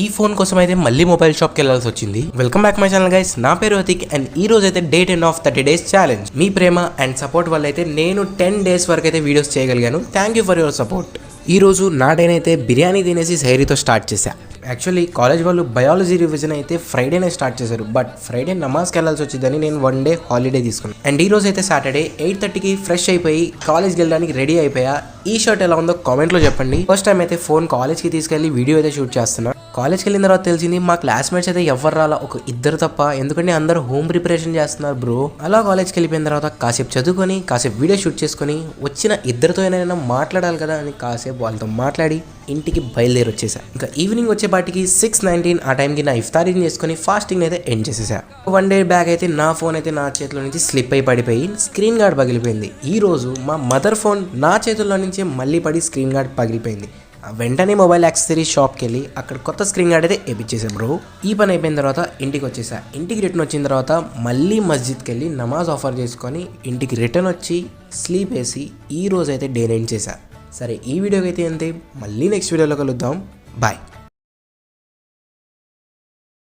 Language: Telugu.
ఈ ఫోన్ కోసం అయితే మళ్ళీ మొబైల్ షాప్కి వెళ్ళాల్సి వచ్చింది. Welcome back my channel guys, నా పేరు అతిక్ అండ్ ఈ రోజు అయితే day 10 of 30 days challenge. Me Prema and support వల్ల అయితే నేను 10 days వరకు అయితే వీడియోస్ చేయగలిగాను. Thank you for your support. ఈ రోజు నా డేని అయితే బిర్యానీ తినేసి సైరీతో స్టార్ట్ చేశా. యాక్చువల్లీ కాలేజ్ వాళ్ళు బయాలజీ రివిజన్ అయితే ఫ్రైడేనే స్టార్ట్ చేశారు, బట్ ఫ్రైడే నమాజ్కి వెళ్ళాల్సి వచ్చిందని నేను 1 day హాలిడే తీసుకున్నాను. అండ్ ఈ రోజు అయితే సాటర్డే 8:30కి ఫ్రెష్ అయిపోయి కాలేజ్కి వెళ్ళడానికి రెడీ అయిపోయా. ఈ షర్ట్ ఎలా ఉందో కామెంట్లో చెప్పండి. ఫస్ట్ టైం అయితే ఫోన్ కాలేజ్కి తీసుకెళ్ళి వీడియో అయితే షూట్ చేస్తున్నా. కాలేజ్కి వెళ్ళిన తర్వాత తెలిసింది మా క్లాస్మేట్స్ అయితే ఎవరు రాలా, ఒక ఇద్దరు తప్ప. ఎందుకంటే అందరూ హోమ్ ప్రిపరేషన్ చేస్తున్నారు బ్రో. అలా కాలేజ్కి వెళ్ళిపోయిన తర్వాత కాసేపు చదువుకొని కాసేపు వీడియో షూట్ చేసుకొని వచ్చిన ఇద్దరితో ఏమైనా మాట్లాడాలి కదా అని కాసేపు వాళ్ళతో మాట్లాడి ఇంటికి బయలుదేరి వచ్చేసా. ఇంకా ఈవినింగ్ వచ్చేపాటికి 6:19 ఆ టైంకి నా ఇఫ్తారీని చేసుకుని ఫాస్టింగ్ అయితే ఎండ్ చేసేసా. 1 day బ్యాక్ అయితే నా ఫోన్ అయితే నా చేతిలో నుంచి స్లిప్ అయి పడిపోయి స్క్రీన్ గార్డ్ పగిలిపోయింది. ఈ రోజు మా మదర్ ఫోన్ నా చేతుల్లో నుంచి మళ్ళీ పడి స్క్రీన్ గార్డ్ పగిలిపోయింది. వెంటనే మొబైల్ యాక్సెసరీ షాప్కి వెళ్ళి అక్కడ కొత్త స్క్రీన్ గార్డ్ అయితే వేయించేసాం బ్రో. ఈ పని అయిపోయిన తర్వాత ఇంటికి వచ్చేసా. ఇంటికి రిటర్న్ వచ్చిన తర్వాత మళ్ళీ మస్జిద్కి వెళ్ళి నమాజ్ ఆఫర్ చేసుకొని ఇంటికి రిటర్న్ వచ్చి స్లీప్ వేసి ఈ రోజు అయితే డే 9 చేశా. సరే, ఈ వీడియోకి అయితే అంతే. మళ్ళీ నెక్స్ట్ వీడియోలో కలుద్దాం. బాయ్.